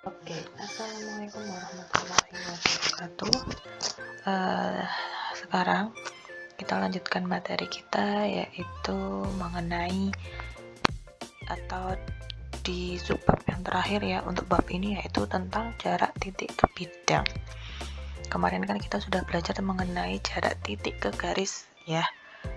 Oke, assalamualaikum warahmatullahi wabarakatuh. Eh, Sekarang kita lanjutkan materi kita, yaitu mengenai atau di subbab yang terakhir ya untuk bab ini, yaitu tentang jarak titik ke bidang. Kemarin kan kita sudah belajar mengenai jarak titik ke garis ya.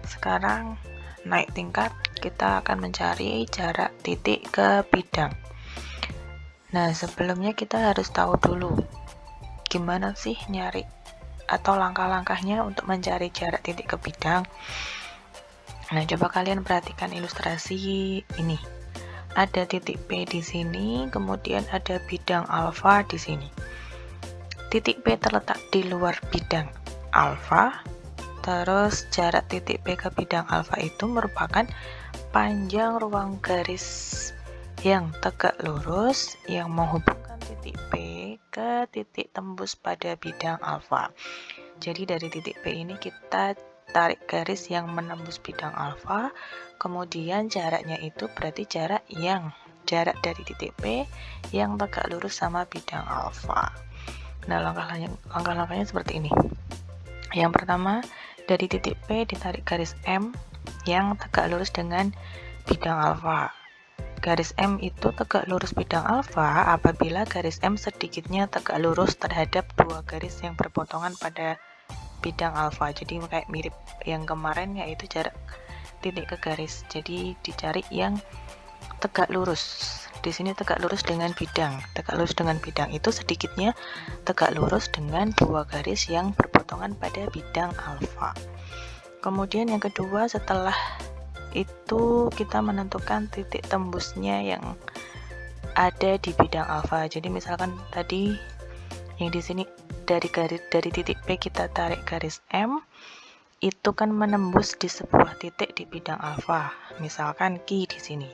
Sekarang naik tingkat, kita akan mencari jarak titik ke bidang. Nah, sebelumnya kita harus tahu dulu gimana sih nyari atau langkah-langkahnya untuk mencari jarak titik ke bidang. Nah, coba kalian perhatikan ilustrasi ini. Ada titik P di sini, kemudian ada bidang alfa di sini. Titik P terletak di luar bidang alfa, terus jarak titik P ke bidang alfa itu merupakan panjang ruang garis yang tegak lurus yang menghubungkan titik P ke titik tembus pada bidang alfa. Jadi dari titik P ini kita tarik garis yang menembus bidang alfa, kemudian jaraknya itu berarti jarak dari titik P yang tegak lurus sama bidang alfa. Nah, langkah-langkahnya seperti ini. Yang pertama, dari titik P ditarik garis M yang tegak lurus dengan bidang alfa. Garis M itu tegak lurus bidang alfa apabila garis M sedikitnya tegak lurus terhadap dua garis yang berpotongan pada bidang alfa. Jadi kayak mirip yang kemarin, yaitu jarak titik ke garis. Jadi dicari yang tegak lurus. Di sini tegak lurus dengan bidang. Tegak lurus dengan bidang itu sedikitnya tegak lurus dengan dua garis yang berpotongan pada bidang alfa. Kemudian yang kedua, setelah itu kita menentukan titik tembusnya yang ada di bidang alfa. Jadi misalkan tadi yang di sini dari titik P kita tarik garis M, itu kan menembus di sebuah titik di bidang alfa, misalkan Q di sini.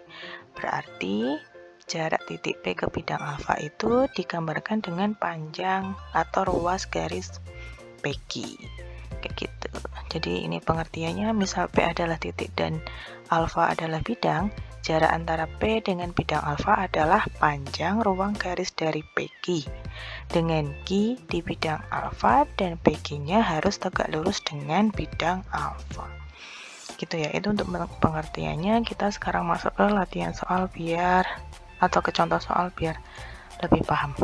Berarti jarak titik P ke bidang alfa itu digambarkan dengan panjang atau ruas garis PQ. Kayak gitu. Jadi ini pengertiannya, misal P adalah titik dan alfa adalah bidang, jarak antara P dengan bidang alfa adalah panjang ruang garis dari PQ dengan Q di bidang alfa, dan PQ-nya harus tegak lurus dengan bidang alfa. Gitu ya, itu untuk pengertiannya. Kita sekarang masuk ke latihan soal atau ke contoh soal biar lebih paham.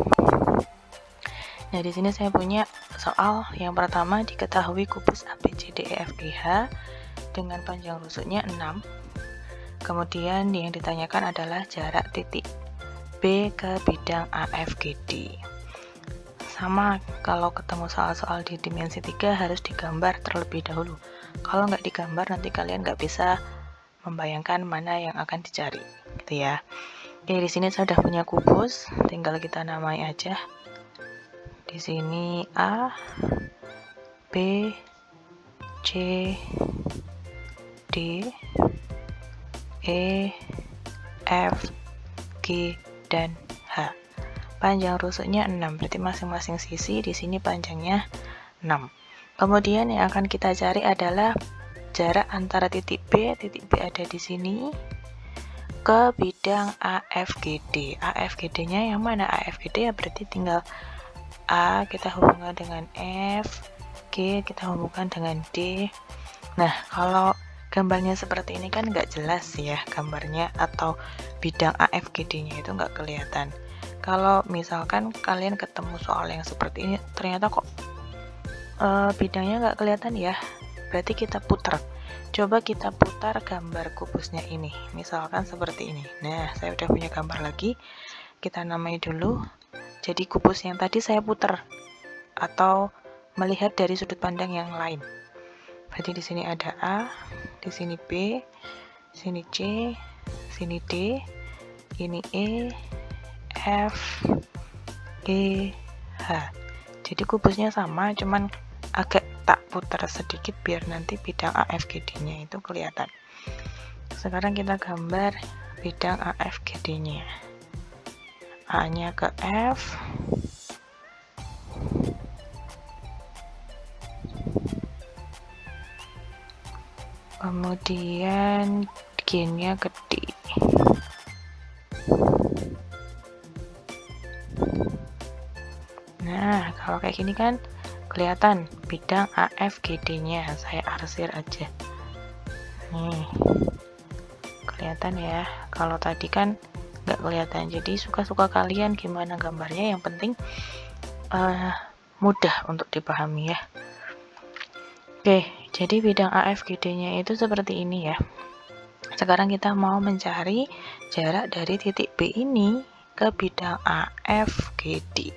Nah, di sini saya punya soal yang pertama, diketahui kubus ABCDEFGH dengan panjang rusuknya 6. Kemudian yang ditanyakan adalah jarak titik B ke bidang AFGD. Sama, kalau ketemu soal-soal di dimensi 3 harus digambar terlebih dahulu. Kalau nggak digambar nanti kalian nggak bisa membayangkan mana yang akan dicari, gitu ya. Oke, di sini saya sudah punya kubus, tinggal kita namai aja. Di sini A, B, C, D, E, F, G, dan H. Panjang rusuknya 6, berarti masing-masing sisi di sini panjangnya 6. Kemudian yang akan kita cari adalah jarak antara titik B ada di sini, ke bidang AFGD. AFGD-nya yang mana? AFGD ya berarti tinggal A kita hubungkan dengan F, G kita hubungkan dengan D. Nah, kalau gambarnya seperti ini kan nggak jelas ya gambarnya, atau bidang AFGD-nya itu nggak kelihatan. Kalau misalkan kalian ketemu soal yang seperti ini, ternyata kok bidangnya nggak kelihatan ya, berarti kita putar. Coba kita putar gambar kubusnya ini, misalkan seperti ini. Nah, saya udah punya gambar lagi, kita namai dulu. Jadi kubus yang tadi saya putar atau melihat dari sudut pandang yang lain. Berarti di sini ada A, di sini B, sini C, sini D, ini E, F, G, H. Jadi kubusnya sama, cuman agak tak putar sedikit biar nanti bidang AFGD-nya itu kelihatan. Sekarang kita gambar bidang AFGD-nya. A-nya ke F, kemudian G-nya ke D. Nah, kalau kayak gini kan kelihatan bidang AFGD-nya. Saya arsir aja. Nih, kelihatan ya. Kalau tadi kan nggak kelihatan. Jadi suka-suka kalian gimana gambarnya. Yang penting mudah untuk dipahami ya. Oke, jadi bidang AFGD-nya itu seperti ini ya. Sekarang kita mau mencari jarak dari titik B ini ke bidang AFGD.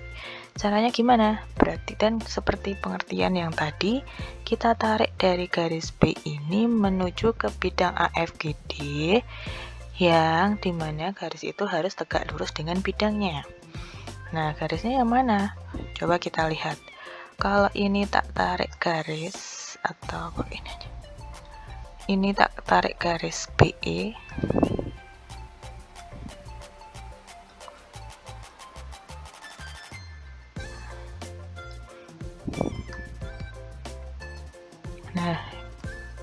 Caranya gimana? Berarti kan seperti pengertian yang tadi, kita tarik dari garis B ini menuju ke bidang AFGD, yang dimana garis itu harus tegak lurus dengan bidangnya. Nah, garisnya yang mana? Coba kita lihat. Kalau ini tak tarik garis, atau kok ini aja. Ini tak tarik garis BE, nah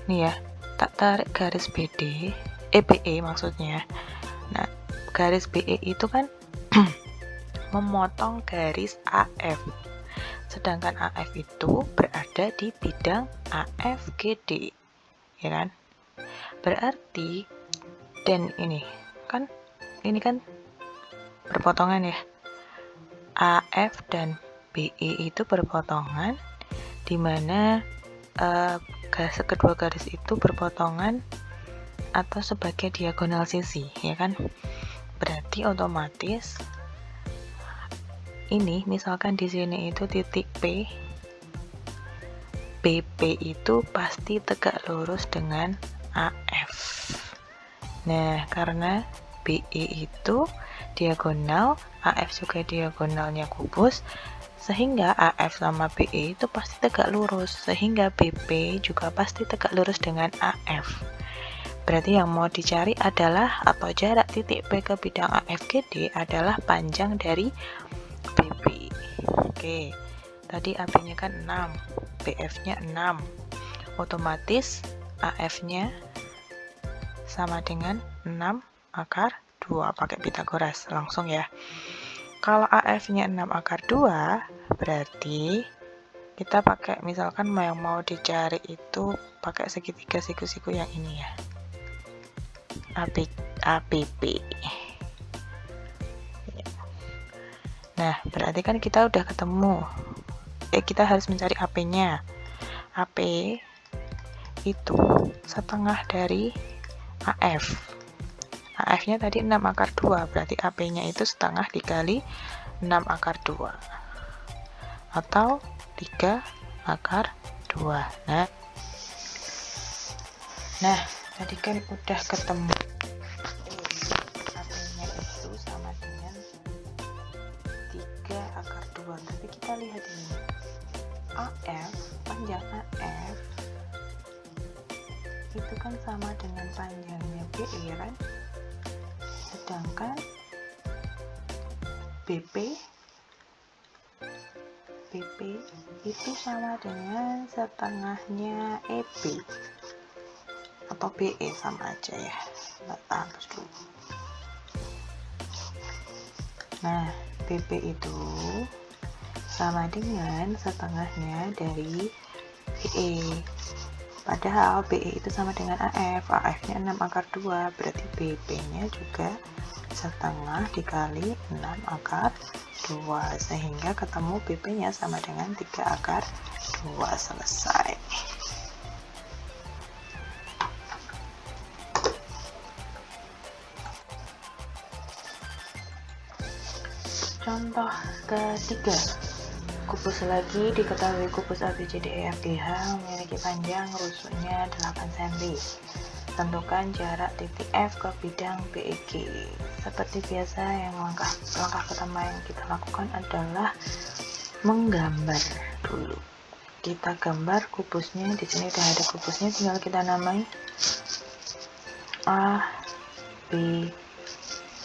ini ya, tak tarik garis BD, BE maksudnya. Nah, garis BE itu kan memotong garis AF, sedangkan AF itu berada di bidang AFGD, ya kan? Berarti dan ini kan berpotongan ya. AF dan BE itu berpotongan, dimana kedua garis itu berpotongan atau sebagai diagonal sisi, ya kan? Berarti otomatis ini misalkan di sini itu titik P, BP itu pasti tegak lurus dengan AF. Nah, karena BE itu diagonal, AF juga diagonalnya kubus, sehingga AF sama BE itu pasti tegak lurus, sehingga BP juga pasti tegak lurus dengan AF. Berarti yang mau dicari adalah, atau jarak titik P ke bidang AFGD adalah panjang dari BP. Oke, tadi AB-nya kan 6, BF-nya 6, otomatis AF-nya sama dengan 6 akar 2, pakai Pitagoras langsung ya. Kalau AF-nya 6 akar 2, berarti kita pakai, misalkan yang mau dicari itu pakai segitiga siku-siku yang ini ya, ABP. Nah, berarti kan kita udah ketemu. Kita harus mencari AP-nya. AP itu setengah dari AF. AF-nya tadi 6 akar 2, berarti AP-nya itu setengah dikali 6 akar 2. Atau 3 akar 2. Nah, tadi kan udah ketemu. AP-nya itu sama dengan 3 akar 2. Tapi kita lihat ini. AF, panjang AF itu kan sama dengan panjangnya BE kan? Sedangkan BP itu sama dengan setengahnya EB atau BE, sama aja ya, terus dulu. Nah, BP itu sama dengan setengahnya dari BE, padahal BE itu sama dengan AF, AF-nya 6 akar 2, berarti BP-nya juga setengah dikali 6 akar 2, sehingga ketemu BP-nya sama dengan 3 akar 2, selesai. Contoh ketiga, kubus lagi. Diketahui kubus ABCDEFGH memiliki panjang rusuknya 8 cm. Tentukan jarak titik F ke bidang BEG. Seperti biasa, yang langkah pertama yang kita lakukan adalah menggambar dulu. Kita gambar kubusnya. Di sini udah ada kubusnya, tinggal kita namai A, B,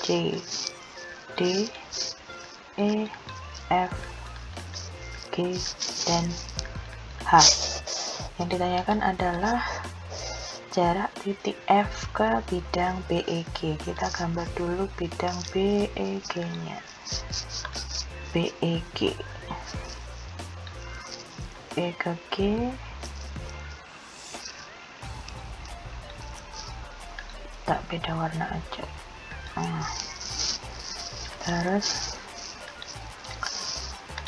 C, D, E, F, G, dan H. Yang ditanyakan adalah jarak titik F ke bidang BEG. Kita gambar dulu bidang BEG nya. BEG E ke G, tak beda warna aja. Terus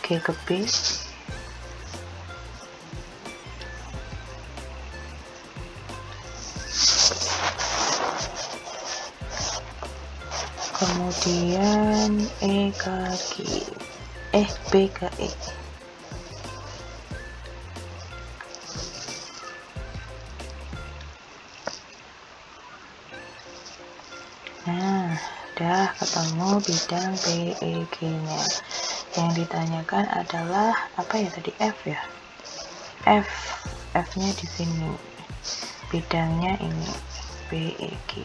G ke B, kemudian E ke G, B ke E. Nah, udah ketemu bidang BEG nya. Yang ditanyakan adalah apa ya tadi, F ya, F nya di sini, bidangnya ini BEG.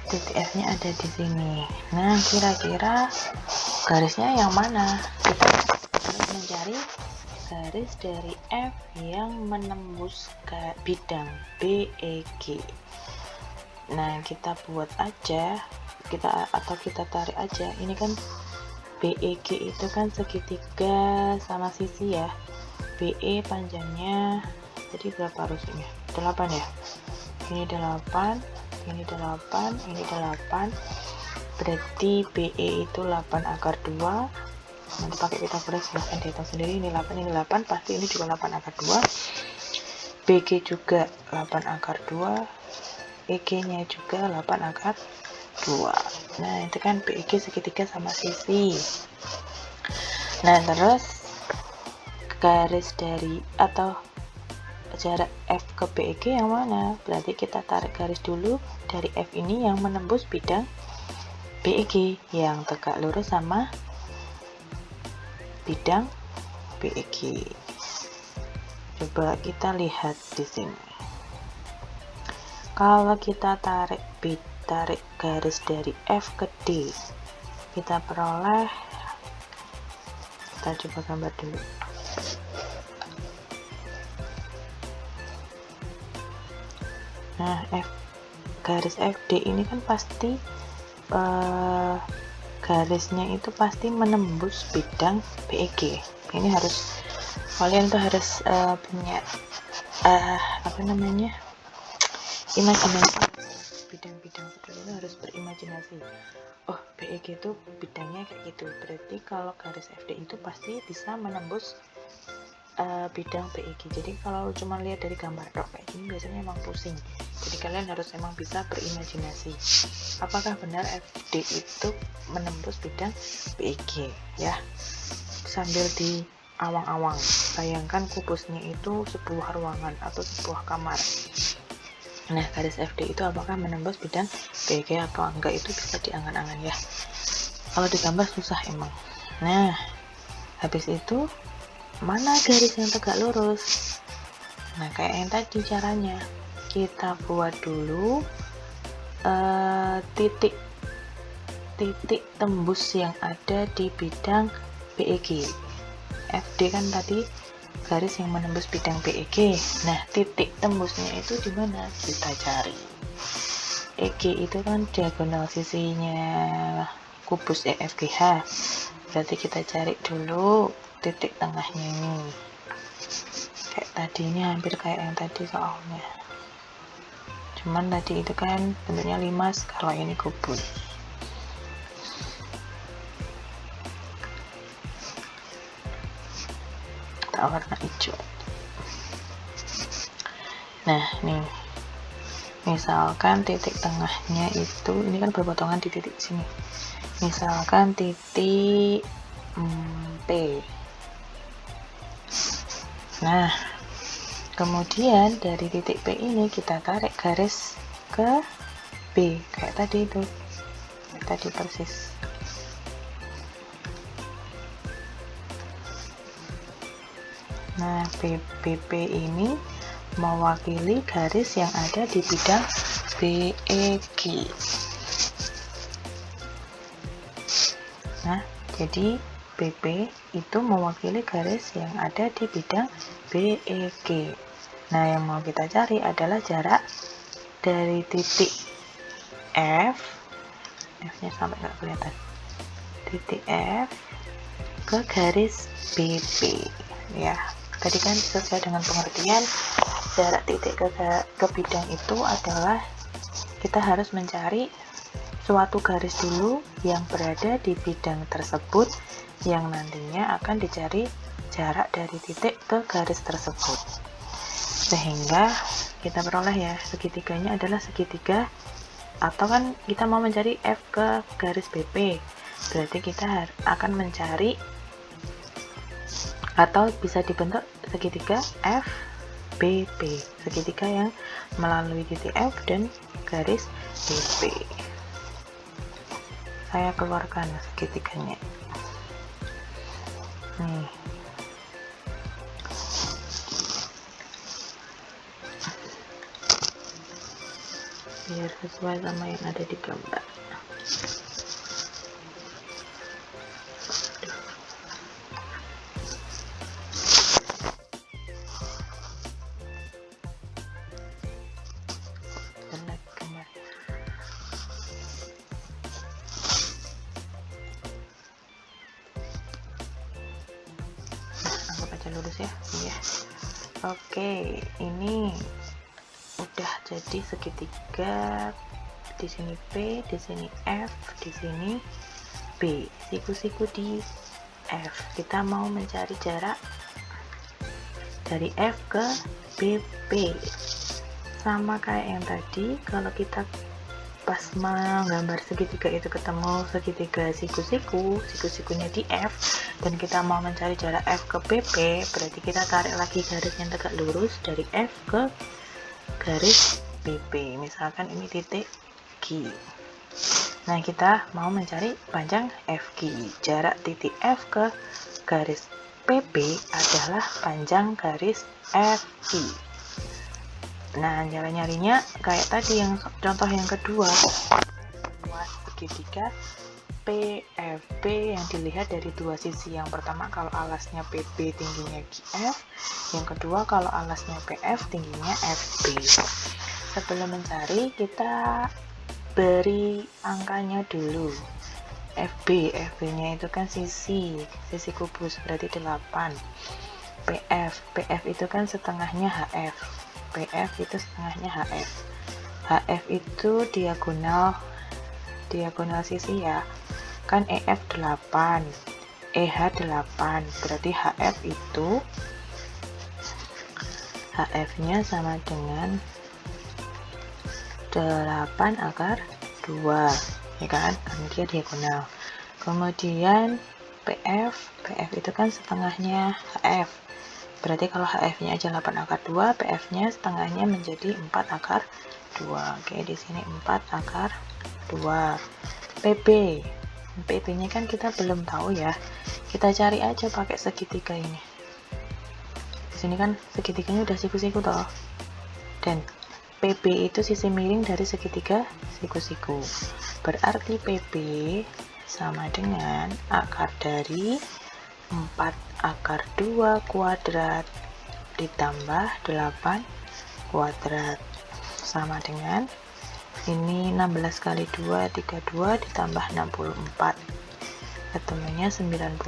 Titik F nya ada di sini. Nah, kira-kira garisnya yang mana? Kita harus mencari garis dari F yang menembus ke bidang BEG. Nah, kita buat aja, kita tarik aja. Ini kan BEG itu kan segitiga sama sisi ya. BE panjangnya jadi berapa harusnya? 8 ya. Ini 8, ini 8, ini 8. Berarti BE itu 8 akar 2. Nanti pakai pita goles silahkan dihitung sendiri. Ini 8, ini 8, pasti ini juga 8 akar 2. BG juga 8 akar 2, EG nya juga 8 akar 2. Nah, itu kan BEG segitiga sama sisi. Nah, terus garis dari atau jarak F ke BEG yang mana? Berarti kita tarik garis dulu dari F ini yang menembus bidang BEG yang tegak lurus sama bidang BEG. Coba kita lihat di sini. Kalau kita tarik garis dari F ke D, kita peroleh, kita coba gambar dulu. Nah, garis FD ini kan pasti garisnya itu pasti menembus bidang BEG. Ini harus kalian tuh harus punya imajinasi. Bidang-bidang seperti itu harus berimajinasi. Oh, BEG itu bidangnya kayak gitu. Berarti kalau garis FD itu pasti bisa menembus bidang BEG. Jadi kalau cuma lihat dari gambar dok kayak gini biasanya emang pusing. Jadi kalian harus emang bisa berimajinasi. Apakah benar FD itu menembus bidang BEG ya? Sambil di awang-awang, bayangkan kubusnya itu sebuah ruangan atau sebuah kamar. Nah, garis FD itu apakah menembus bidang BEG atau enggak, itu bisa diangan-angan ya. Kalau digambar susah emang. Nah, habis itu mana garis yang tegak lurus? Nah, kayak yang tadi caranya, kita buat dulu titik tembus yang ada di bidang BEG. FD kan tadi garis yang menembus bidang BEG. Nah, titik tembusnya itu di mana? Kita cari. EG itu kan diagonal sisinya kubus EFGH. Berarti kita cari dulu titik tengahnya ini. Kayak tadi, ini hampir kayak yang tadi soalnya. Cuman tadi itu kan bentuknya limas, kalau ini kubus. Tak warna hijau. Nah, nih. Misalkan titik tengahnya itu, ini kan berpotongan di titik sini. Misalkan titik P. Nah, kemudian dari titik P ini kita tarik garis ke B kayak tadi itu, kayak tadi persis. Nah, BP ini mewakili garis yang ada di bidang BEG. Nah, Jadi BP itu mewakili garis yang ada di bidang BEG. Nah, yang mau kita cari adalah jarak dari titik F nya sampai nggak kelihatan, titik F ke garis BP ya. Tadi kan sesuai dengan pengertian jarak titik ke bidang itu adalah kita harus mencari suatu garis dulu yang berada di bidang tersebut yang nantinya akan dicari jarak dari titik ke garis tersebut, sehingga kita peroleh ya segitiganya adalah segitiga, atau kan kita mau mencari F ke garis BP, berarti kita akan mencari atau bisa dibentuk segitiga FBP, segitiga yang melalui titik F dan garis BP. Saya keluarkan segitiganya nih. Biar sesuai sama yang ada di gambar. Lurus ya. Iya. Oke, ini udah jadi segitiga. Di sini P, di sini F, di sini B. Siku-siku di F. Kita mau mencari jarak dari F ke BP. Sama kayak yang tadi, kalau kita pas menggambar segitiga itu ketemu segitiga siku-sikunya di F, dan kita mau mencari jarak F ke BP, berarti kita tarik lagi garis yang tegak lurus dari F ke garis BP. Misalkan ini titik G. Nah, kita mau mencari panjang FG. Jarak titik F ke garis PP adalah panjang garis FG. Nah, cara nyarinya kayak tadi yang contoh yang kedua, luas segitiga PFP yang dilihat dari dua sisi. Yang pertama kalau alasnya PB tingginya GF, yang kedua kalau alasnya PF tingginya FB. Sebelum mencari, kita beri angkanya dulu. FB nya itu kan sisi kubus, berarti 8. PF itu kan setengahnya HF. PF itu setengahnya HF. HF itu diagonal sisi ya. Kan EF 8, EH 8, berarti HF itu HF-nya sama dengan 8 akar 2, ya kan? Karena dia diagonal. Kemudian PF itu kan setengahnya HF. Berarti kalau HF-nya aja 8 akar 2, PF-nya setengahnya menjadi 4 akar 2. Oke, di sini 4 akar 2. PB-nya kan kita belum tahu ya. Kita cari aja pakai segitiga ini. Di sini kan segitiganya udah siku-siku toh. Dan PB itu sisi miring dari segitiga siku-siku. Berarti PB sama dengan akar dari 4 akar 2 kuadrat ditambah 8 kuadrat sama dengan ini 16 kali 2 32 ditambah 64, ketemunya 96.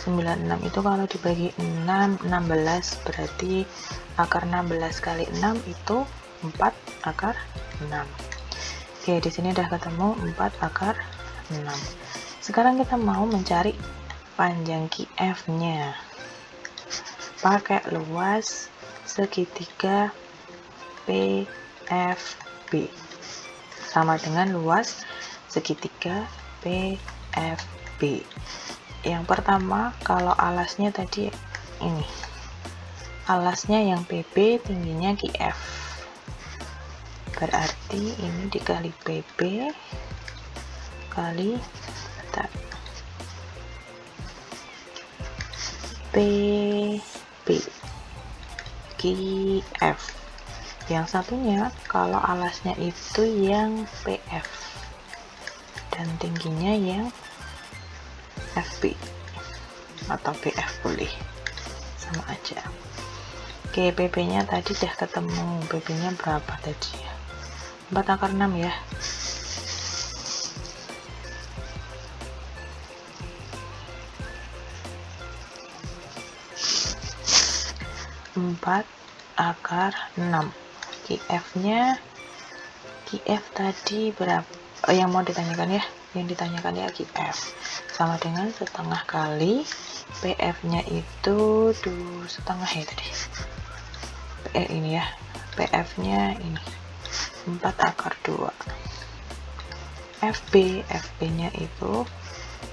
96 itu kalau dibagi 6, 16, berarti akar 16 kali 6 itu 4 akar 6. Oke, di sini udah ketemu 4 akar 6. Sekarang kita mau mencari panjang QF-nya. Pakai luas segitiga PFB sama dengan luas segitiga PFB. Yang pertama, kalau alasnya tadi ini, alasnya yang PB tingginya QF, berarti ini dikali PB kali PB QF. Yang satunya kalau alasnya itu yang PF dan tingginya yang FB atau BF boleh, sama aja. Oke, PP nya tadi udah ketemu. PP nya berapa tadi ya? 4 akar 6 ya. 4 akar 6. QF tadi berapa? Yang mau ditanyakan ya, QF sama dengan setengah kali PF nya itu setengah ya tadi. Ini ya, PF nya ini 4 akar 2. FB nya itu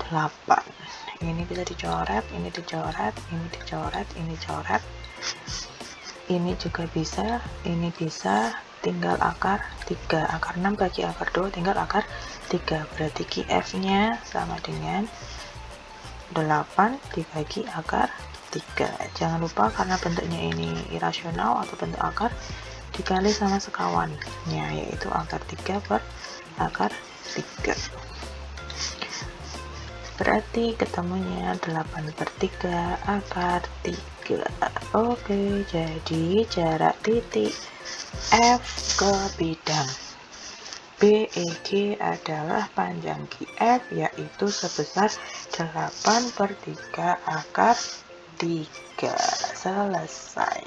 8. Ini bisa dicoret, ini dicoret, ini dicoret, ini coret, ini juga bisa, ini bisa, tinggal akar 3. Akar 6 bagi akar 2 tinggal akar 3, berarti QF nya sama dengan 8 dibagi akar 3. Jangan lupa karena bentuknya ini irasional atau bentuk akar, dikali sama sekawannya, yaitu akar 3 per akar 3. Berarti ketemunya 8/3 akar 3. Oke, jadi jarak titik F ke bidang BEG adalah panjang QF, yaitu sebesar 8/3 akar 3. Selesai.